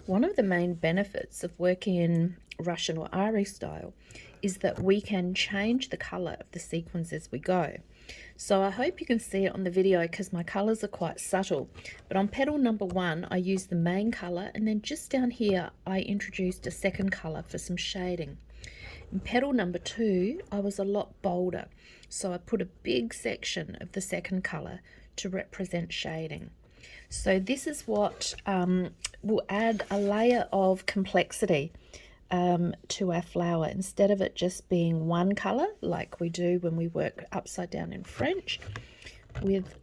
One of the main benefits of working in Russian or Ari style is that we can change the colour of the sequins as we go. So I hope you can see it on the video because my colours are quite subtle. But on petal number 1, I used the main colour, and then just down here I introduced a second colour for some shading. In petal number 2, I was a lot bolder, so I put a big section of the second colour to represent shading. So this is what will add a layer of complexity to our flower. Instead of it just being one colour like we do when we work upside down in French, with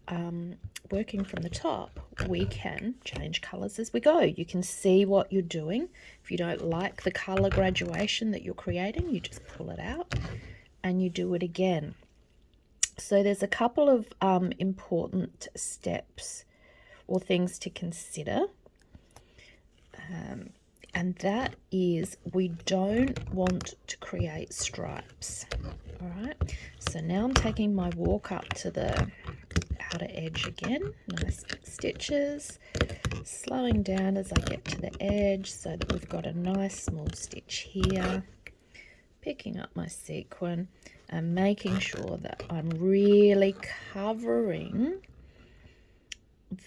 working from the top, we can change colours as we go. You can see what you're doing. If you don't like the colour graduation that you're creating, you just pull it out and you do it again. So there's a couple of important steps or things to consider, and that is we don't want to create stripes. All right, so now I'm taking my walk up to the outer edge again, nice stitches, slowing down as I get to the edge so that we've got a nice small stitch here, picking up my sequin and making sure that I'm really covering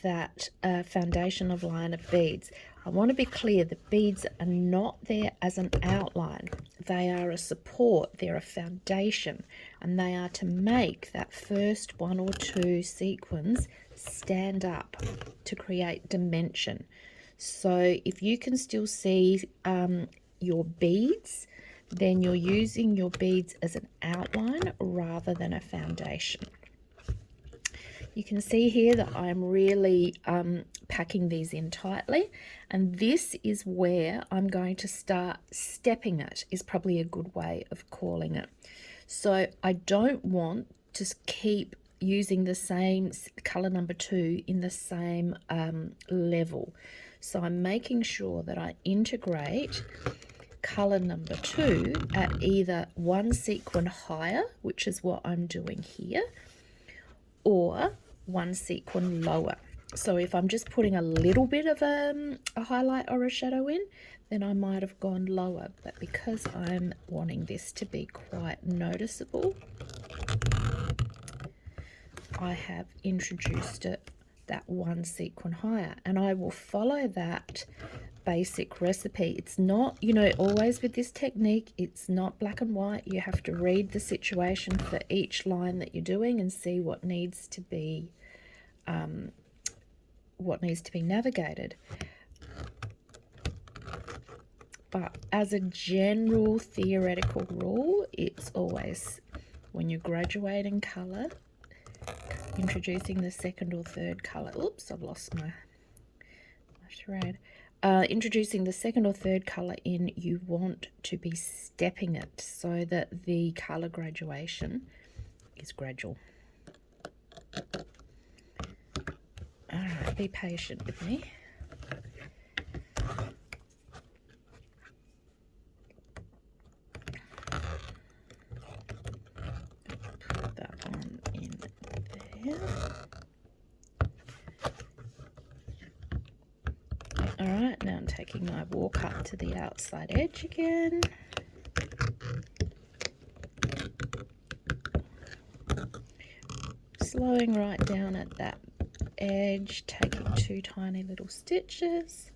that foundation of line of beads. I want to be clear, the beads are not there as an outline. They are a support, they're a foundation, and they are to make that first 1 or 2 sequins stand up to create dimension. So if you can still see your beads, then you're using your beads as an outline rather than a foundation. You can see here that I'm really packing these in tightly, and this is where I'm going to start stepping it, is probably a good way of calling it. So I don't want to keep using the same color number 2 in the same level. So I'm making sure that I integrate color number 2 at either 1 sequin higher, which is what I'm doing here, or 1 sequin lower. So if I'm just putting a little bit of a highlight or a shadow in, then I might have gone lower. But because I'm wanting this to be quite noticeable, I have introduced it that 1 sequin higher, and I will follow that basic recipe. It's not, you know, always with this technique, it's not black and white. You have to read the situation for each line that you're doing and see what needs to be navigated. But as a general theoretical rule, it's always, when you're graduating color, introducing the second or third color. Oops, I've lost my thread. Introducing the second or third color in, you want to be stepping it so that the color graduation is gradual. All right, be patient with me. Put that one in there. Alright, now I'm taking my walk up to the outside edge again. Slowing right down at that edge, taking 2 tiny little stitches.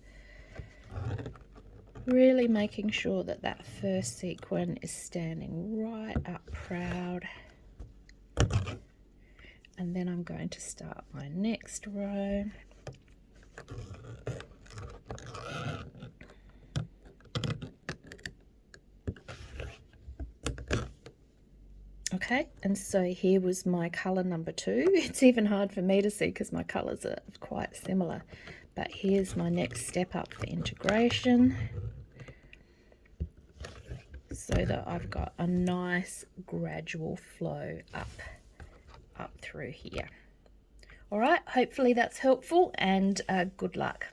Really making sure that that first sequin is standing right up proud. And then I'm going to start my next row. Okay, and so here was my color number 2. It's even hard for me to see because my colors are quite similar. But here's my next step up for integration, so that I've got a nice gradual flow up through here. All right, hopefully that's helpful, and good luck.